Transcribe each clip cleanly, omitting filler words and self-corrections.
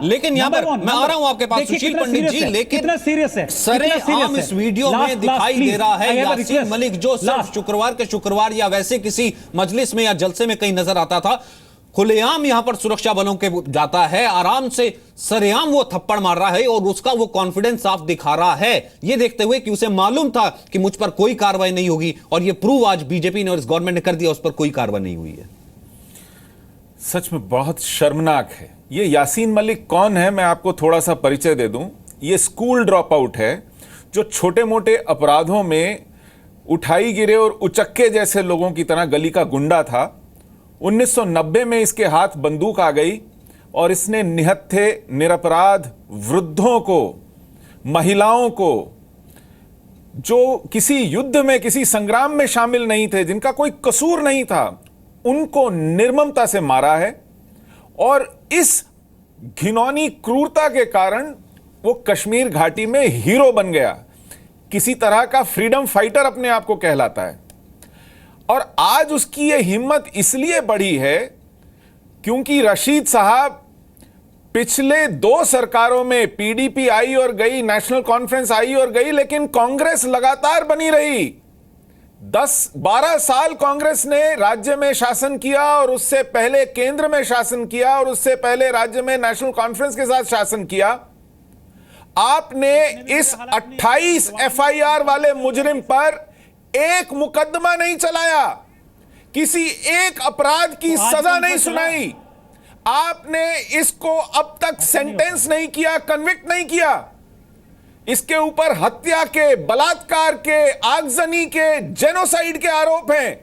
लेकिन यहाँ पर मैं आ रहा हूं आपके पास सुशील पंडित जी, लेकिन कितना सीरियस है सरेआम इस वीडियो में दिखाई दे रहा है यासीन मलिक, जो सिर्फ शुक्रवार के शुक्रवार या वैसे किसी मजलिस में या जलसे में कहीं नजर आता था, खुलेआम यहां पर सुरक्षा बलों के जाता है, आराम से सरेआम वो थप्पड़ मार रहा है और उसका वो कॉन्फिडेंस साफ दिखा रहा है, ये देखते हुए कि उसे मालूम था कि मुझ पर कोई कार्रवाई नहीं होगी, और ये प्रूव आज बीजेपी ने और इस गवर्नमेंट ने कर दिया, उस पर कोई कार्रवाई नहीं हुई है। सच में बहुत शर्मनाक है। ये यासीन मलिक कौन है, मैं आपको थोड़ा सा परिचय दे दूं। ये स्कूल ड्रॉप आउट है जो छोटे मोटे अपराधों में उठाई गिरे और उचक्के जैसे लोगों की तरह गली का गुंडा था। 1990 में इसके हाथ बंदूक आ गई और इसने निहत्थे निरपराध वृद्धों को, महिलाओं को, जो किसी युद्ध में किसी संग्राम में शामिल नहीं थे, जिनका कोई कसूर नहीं था, उनको निर्ममता से मारा है। और इस घिनौनी क्रूरता के कारण वो कश्मीर घाटी में हीरो बन गया, किसी तरह का फ्रीडम फाइटर अपने आप को कहलाता है। और आज उसकी ये हिम्मत इसलिए बढ़ी है क्योंकि रशीद साहब पिछले 2 सरकारों में पीडीपी आई और गई, नेशनल कॉन्फ्रेंस आई और गई, लेकिन कांग्रेस लगातार बनी रही। 10-12 साल कांग्रेस ने राज्य में शासन किया, और उससे पहले केंद्र में शासन किया, और उससे पहले राज्य में नेशनल कॉन्फ्रेंस के साथ शासन किया। आपने इस 28 एफआईआर वाले मुजरिम पर एक मुकदमा नहीं चलाया, किसी एक अपराध की सजा नहीं सुनाई, आपने इसको अब तक सेंटेंस नहीं किया, कन्विक्ट नहीं किया। इसके ऊपर हत्या के, बलात्कार के, आगजनी के, जेनोसाइड के आरोप हैं।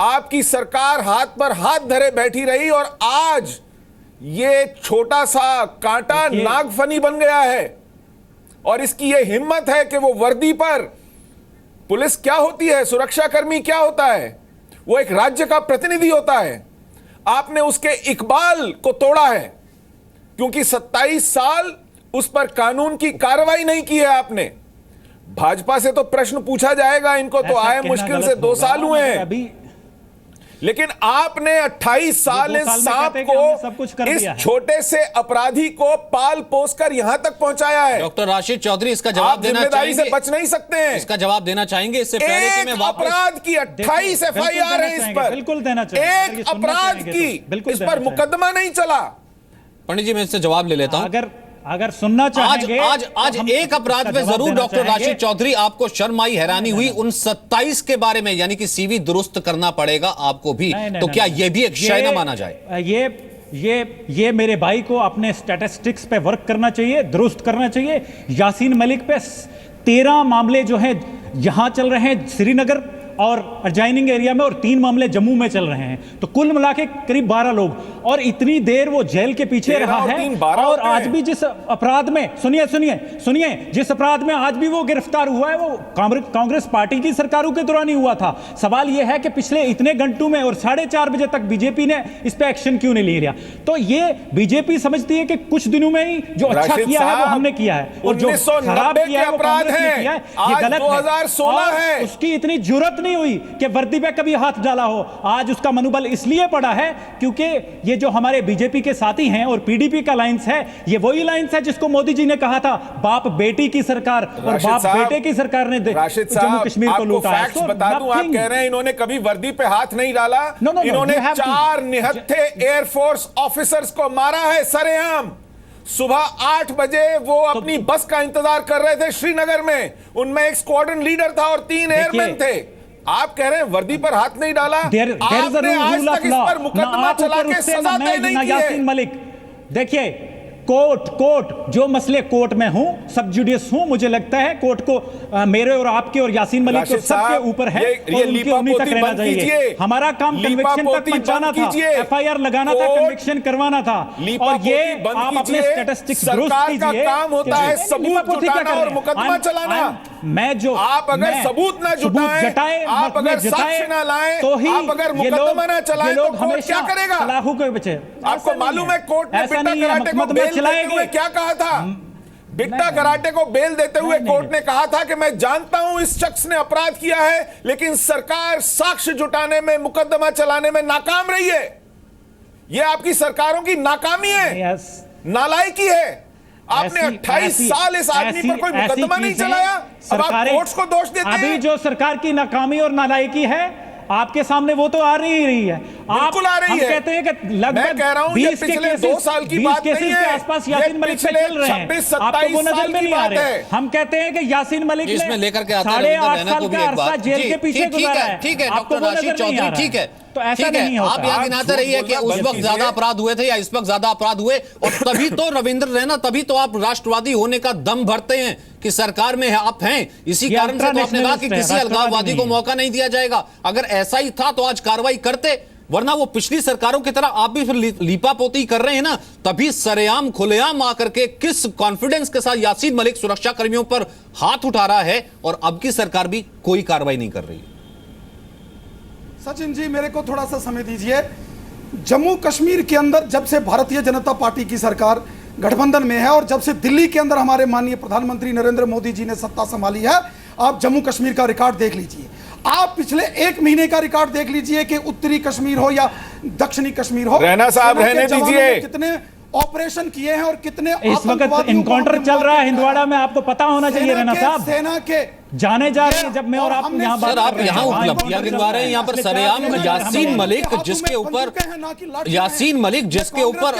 आपकी सरकार हाथ पर हाथ धरे बैठी रही, और आज ये छोटा सा कांटा नागफनी बन गया है। और इसकी ये हिम्मत है कि वो वर्दी पर, पुलिस क्या होती है, सुरक्षाकर्मी क्या होता है, वो एक राज्य का प्रतिनिधि होता है। आपने उसके इकबाल को तोड़ा है क्योंकि 27 साल उस पर कानून की कार्रवाई नहीं की है आपने। भाजपा से तो प्रश्न पूछा जाएगा, इनको तो आए मुश्किल से 2 साल हुए हैं, लेकिन आपने 28 साल इस सांप को, इस छोटे से अपराधी को पाल पोस कर यहां तक पहुंचाया है। डॉक्टर राशिद चौधरी इसका जवाब देना चाहेंगे? से बच नहीं सकते हैं। इसका जवाब देना चाहेंगे इससे पहले कि मैं वापस? अपराध की 28 एफआईआर है इस पर, बिल्कुल देना चाहिए। एक अपराध की इस पर मुकदमा नहीं चला। पंडित जी मैं इससे जवाब ले लेता हूं। अगर सुनना चाहेंगे आज एक अपराध में जरूर डॉक्टर राशिद चौधरी आपको शर्म आई, हैरानी हुई, उन 27 के बारे में, यानी कि सीवी दुरुस्त करना पड़ेगा आपको भी, तो क्या यह भी एक शय न माना जाए? ये मेरे भाई को अपने स्टैटिस्टिक्स पे वर्क करना चाहिए, दुरुस्त करना चाहिए। यासीन मलिक पे 13 मामले जो हैं यहां चल रहे हैं श्रीनगर और अडजाइनिंग एरिया में, और 3 मामले जम्मू में चल रहे हैं, तो कुल मिला के करीब 12 लोग, और इतनी देर वो जेल के पीछे रहा है। और आज भी जिस अपराध में, सुनिए, जिस अपराध में आज भी वो गिरफ्तार हुआ है, वो कांग्रेस पार्टी की सरकारों के दौरान ही हुआ था। सवाल यह है कि पिछले इतने घंटों में और 4:30 बजे तक बीजेपी ने इस पे एक्शन क्यों नहीं ले लिया? तो ये बीजेपी समझती है कि कुछ दिनों में ही जो अच्छा किया है वो हमने किया है, और जो खराब किया है वो कांग्रेस ने किया है। ये गलत है। 2016 है, उसकी इतनी जुर्रत नहीं हुई कि वर्दी पे कभी हाथ डाला हो। आज उसका मनोबल इसलिए पड़ा है क्योंकि ये जो हमारे बीजेपी के साथी हैं और पीडीपी का लाइंस है, ये वही लाइंस है जिसको मोदी जी ने कहा था, बाप बेटी की सरकार और बाप बेटे की सरकार ने जम्मू कश्मीर को लूटा है। तो बता दूं, आप कह रहे हैं इन्होंने कभी वर्दी पे हाथ नहीं डाला। इन्होंने 4 निहत्थे एयरफोर्स ऑफिसर्स को मारा है सरेआम। सुबह 8 बजे वो अपनी बस का इंतजार कर रहे थे श्रीनगर में, उनमें एक स्क्वाड्रन लीडर था और 3 एयरमैन थे। आप कह रहे हैं वर्दी पर हाथ नहीं डाला, आपने आज तक इस पर मुकदमा चला के सजा तय नहीं की है। यासीन मलिक, देखिए, कोर्ट जो मसले कोर्ट में हूं, सब जुडियस हूं, मुझे लगता है कोर्ट को मेरे और आपके और यासीन मलिक को सबके ऊपर है, और उन्हीं तक रहना चाहिए। हमारा काम कन्विक्शन तक पहुंचाना था, एफआईआर लगाना था, कन्विक्शन करवाना था, और ये आप अपने स्टैटिस्टिक्स दुरुस्त कीजिए। काम होता है सबूत जुटाना और मुकदमा चलाना। मैं जो आप अगर सबूत ना जुटाएं, आप अगर साक्ष्य ना लाएं, तो ही आप अगर मुकदमा ना चलाएं, तो कोर्ट क्या करेगा? सलाहू के बच्चे, आपको मालूम है कोर्ट ने बिट्टा कराटे को बेल देते हुए क्या कहा था? बिट्टा कराटे को बेल देते हुए कोर्ट ने कहा था कि मैं जानता हूं इस शख्स ने अपराध किया है, लेकिन सरकार साक्ष्य जुटाने में, मुकदमा चलाने में नाकाम रही है। यह आपकी सरकारों की नाकामी है। नालायकी है। आपने 28 साल इस आदमी पर कोई मुकदमा नहीं चलाया, अब आप कोर्ट्स को दोष देते हैं। अभी जो सरकार की नाकामी और नालायकी है आपके सामने वो तो आ रही है। बिल्कुल आ रही है। कहते हैं कि लगभग मैं कह रहा हूं ये पिछले 2 साल की बात नहीं है, के आसपास यासीन मलिक पे चल रहे हैं, 26-27 वो नजर में नहीं आ रहे। है। हम कहते हैं कि यासीन मलिक इसमें लेकर के आते हैं 8.5 साल का अरसा जेल के पीछे गुजारा है। ठीक है आपको डॉक्टर वो राशिद नजर नहीं आ चौधरी, रहा ठीक है, तो ऐसा ठीक है। नहीं होता। आप यहाँ गिनाते रहिए कि उस वक्त ज्यादा अपराध हुए थे या इस वक्त ज्यादा अपराध हुए, और तभी तो रविंद्र रैना, तभी तो आप राष्ट्रवादी होने का दम भरते हैं कि सरकार में आप हैं। इसी कारण से तो आपने कहा कि किसी अलगाववादी को मौका नहीं दिया जाएगा। अगर ऐसा ही था तो आज कार्रवाई करते, वरना वो पिछली सरकारों की तरह आप भी फिर लीपापोती कर रहे हैं ना। तभी सरेआम खुलेआम आकर के किस कॉन्फिडेंस के साथ यासीन मलिक सुरक्षा कर्मियों पर हाथ उठा रहा है, और अब की सरकार भी कोई कार्रवाई नहीं कर रही है। सचिन जी, मेरे को थोड़ा सा समय दीजिए। जम्मू कश्मीर के अंदर जब से भारतीय जनता पार्टी की सरकार गठबंधन में है और जब से दिल्ली के अंदर हमारे माननीय प्रधानमंत्री नरेंद्र मोदी जी ने सत्ता संभाली है, आप जम्मू कश्मीर का रिकॉर्ड देख लीजिए। आप पिछले 1 महीने का रिकॉर्ड देख लीजिए कि उत्तरी कश्मीर हो या दक्षिणी कश्मीर हो, रैना साहब रहने दीजिए। कितने ऑपरेशन किए हैं और कितने इस वक्त इनकाउंटर चल रहा है हिंदवाड़ा में, आपको पता होना चाहिए रैना साहब। सेना के जाने जा रहे हैं जब मैं और आप यहाँ सर, आप यहाँ उपलब्धियां गिनवा रहे हैं। यहाँ पर सरेआम यासीन मलिक जिसके ऊपर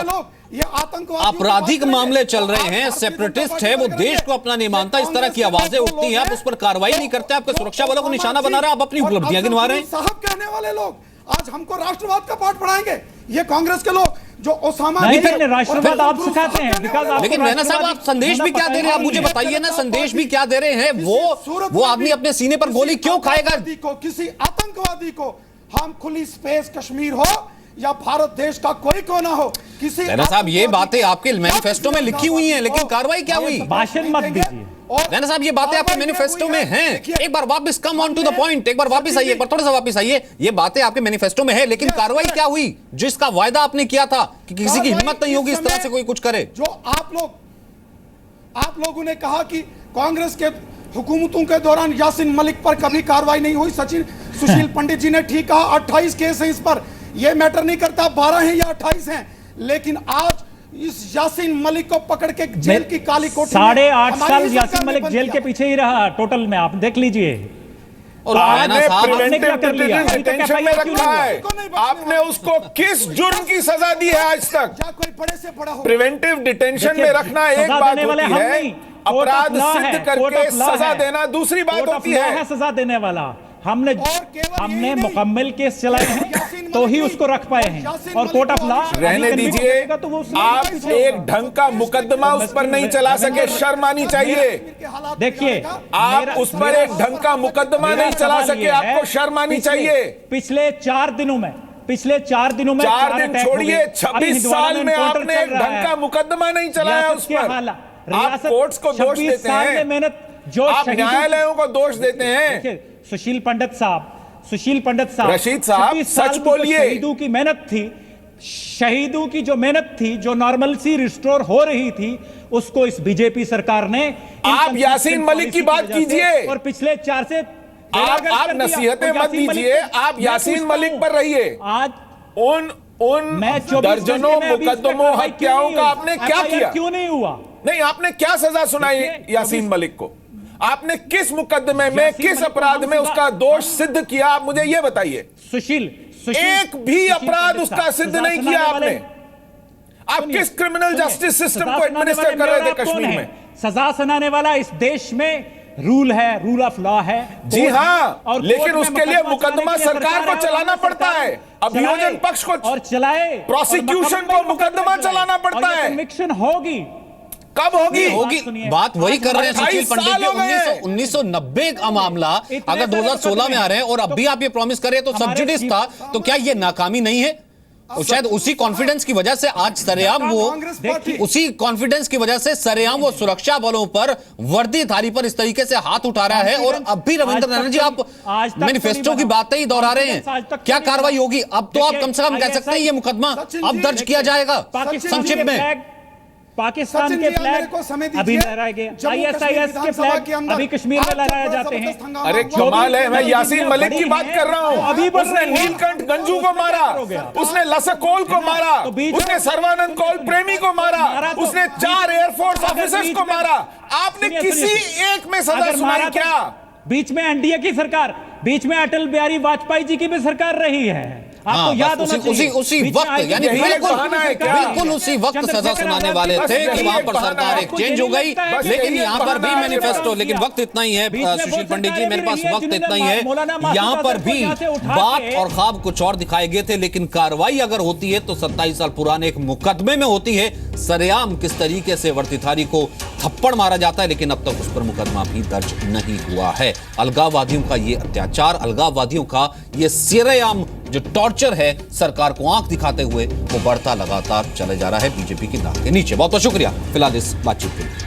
ये आतंकवादी आपराधिक मामले चल रहे हैं, सेपरेटिस्ट है, वो देश को अपना नहीं मानता, इस तरह की आवाजें उठती हैं, आप उस पर कार्रवाई नहीं करते, आपके सुरक्षा बलों को निशाना बना रहे हैं, आप अपनी उपलब्धियां गिनवा रहे हैं। साहब कहने वाले लोग आज हमको राष्ट्रवाद का पाठ पढ़ाएंगे, ये कांग्रेस के लोग जो ओसामा नहीं, राष्ट्रवाद आप सिखाते हैं। लेकिन रैना साहब, आप संदेश भी क्या दे रहे हैं? आप मुझे बताइए ना, संदेश भी क्या दे रहे हैं? वो आदमी अपने सीने पर गोली क्यों खाएगा? किसी आतंकवादी को हम खुली स्पेस कश्मीर हो या भारत देश का कोई कोना हो, किसी रैना साहब, ये बातें आपके मैनिफेस्टो में लिखी हुई हैं, लेकिन कार्रवाई क्या हुई? भाषण मत दीजिए रैना साहब, ये बातें आपके मैनिफेस्टो में हैं। एक बार वापस come on to the point, एक बार वापस आइए, एक बार थोड़ा सा वापस आइए। ये बातें आपके मैनिफेस्टो में है, लेकिन कार्रवाई क्या हुई? जिसका वायदा आपने किया था कि किसी की हिम्मत नहीं होगी इस तरह से कोई कुछ करे। जो आप लोगों ने कहा कि कांग्रेस के हुकूमतों के दौरान यासीन मलिक पर कभी कार्रवाई नहीं हुई। सुशील पंडित जी ने ठीक कहा, 28 केस है इस पर, यह मैटर नहीं करता 12 हैं या 28 हैं, लेकिन आज इस यासीन मलिक को पकड़ के जेल की काली कोठरी 8.5 साल यासीन मलिक जेल के पीछे ही रहा टोटल में, आप देख लीजिए। और रैना साहब, आपने क्या कर लिया? डिटेंशन में रखा है, आपने उसको किस जुर्म की सजा दी है आज तक? कोई बड़े से बड़ा हो, प्रिवेंटिव डिटेंशन में रखना एक बात होती है, अपराध सिद्ध करके सजा देना दूसरी बात होती है। सजा देने वाला हमने मुकम्मल केस चलाए हैं तो ही उसको रख पाए हैं, और कोर्ट ऑफ लॉ रहने दीजिए। आप एक ढंग का मुकदमा उस पर नहीं चला सके, शर्म आनी चाहिए। देखिए, आप उस पर एक ढंग का मुकदमा नहीं चला सके, आपको शर्म आनी चाहिए। पिछले 4 दिनों में 4 दिन छोड़िए, 26 साल में आपने एक ढंग का मुकदमा नहीं चलाया उस पर। आप कोर्ट्स को दोष देते हैं, आप न्यायालयों को दोष देते हैं। सुशील पंडित साहब, रशीद साहब, सच बोलिए। शहीदों की मेहनत थी, शहीदों की जो मेहनत थी, जो नॉर्मलसी रिस्टोर हो रही थी, उसको इस बीजेपी सरकार ने। आप यासीन मलिक की बात कीजिए, और पिछले 4 से आप नसीहतें मत दीजिए, आप यासीन मलिक पर रहिए। आज उन दर्जनों मुकदमों, हत्याओं का आपने क्या किया? क्यों नहीं हुआ? नहीं, आपने क्या सजा सुनाई यासीन मलिक को? आपने किस मुकदमे में, किस अपराध में उसका दोष सिद्ध किया? आप मुझे यह बताइए। सुशील एक भी अपराध उसका सिद्ध नहीं किया आपने। आप किस क्रिमिनल जस्टिस सिस्टम को एडमिनिस्टर कर रहे थे कश्मीर में? सजा सुनाने वाला इस देश में रूल है, रूल ऑफ लॉ है। जी हां, लेकिन उसके लिए मुकदमा सरकार को चलाना पड़ता है, अभियोजन पक्ष को और चलाए, प्रोसिक्यूशन को मुकदमा चलाना पड़ता है। कन्विक्शन होगी, कब होगी? बात वही कर रहे हैं सुशील पंडित जी। 1990 का मामला अगर 2016 में आ रहे हैं और अब भी आप ये प्रॉमिस कर रहे हैं तो सबजुडिस था, तो क्या ये नाकामी नहीं है? और शायद उसी कॉन्फिडेंस की वजह से आज सरेआम वो सुरक्षा बलों पर, वर्दीधारी पर इस तरीके से हाथ उठा रहा है। और अब भी रविंद्र रैना जी, आप मैनिफेस्टो की बातें ही दोहरा रहे हैं। क्या कार्रवाई होगी? अब तो आप कम से कम कह सकते हैं ये मुकदमा अब दर्ज किया जाएगा संक्षिप्त में। पाकिस्तान सचिन के जी, आप मेरे को फ्लैग समय अभी दीजिए। लहराए गए, जम्मू ISIS कश्मीर के विधानसभा के फ्लैग अंदर अभी कश्मीर में आज लहराए जब जाते हैं। जबरदस्त हंगामा अरे हुआ, कमाल है, मैं यासीन मलिक की बात कर रहा हूं। अभी बढ़ उसने रही है। नीलकंठ गंजू को मारा, उसने लसकोल को मारा, तो बीच में- उसने सर्वानंद कौल प्रेमी को मारा, मारा तो उसने बीच- 4 एयरफोर्स अगर ऑफिसर्स बीच को में- मारा। आपने सुनिए, किसी सुनिए। एक में सजा अगर सुनाई मारा तो क्या? बीच में एनडीए की सरकार, बीच में अटल बिहारी वाजपेयी जी की भी सरकार रही है, आपको हाँ, याद बस होना चाहिए। उसी बीच में वक्त आईटी यानी यही एक बिल्कुल बहाना है क्या? बिल्कुल उसी वक्त सजा चंद्रशेखर सुनाने आजाद वाले की थे बस कि वहां यही पर एक बहाना सरकार है। एक्सचेंज हो गई, बस लेकिन यही एक यहाँ पर भी बहाना है। मैनिफेस्टो, लेकिन वक्त इतना ही है सुशील पंडित जी, मेरे पास वक्त इतना ही है। यहाँ पर भी बात और ख्वाब कुछ और दिखाए गए थे, लेकिन कार्रवाई अगर होती है तो 27 साल पुराने एक मुकदमे में होती है। सरेआम किस तरीके से वर्दीधारी को थप्पड़ मारा जाता है, लेकिन अब तक उस पर मुकदमा भी दर्ज नहीं हुआ है। अलगाववादियों का ये अत्याचार, अलगाववादियों का ये सरेआम जो टॉर्चर है, सरकार को आंख दिखाते हुए वो बढ़ता लगातार चले जा रहा है बीजेपी की नाक के नीचे। बहुत बहुत शुक्रिया फिलहाल इस बातचीत के लिए।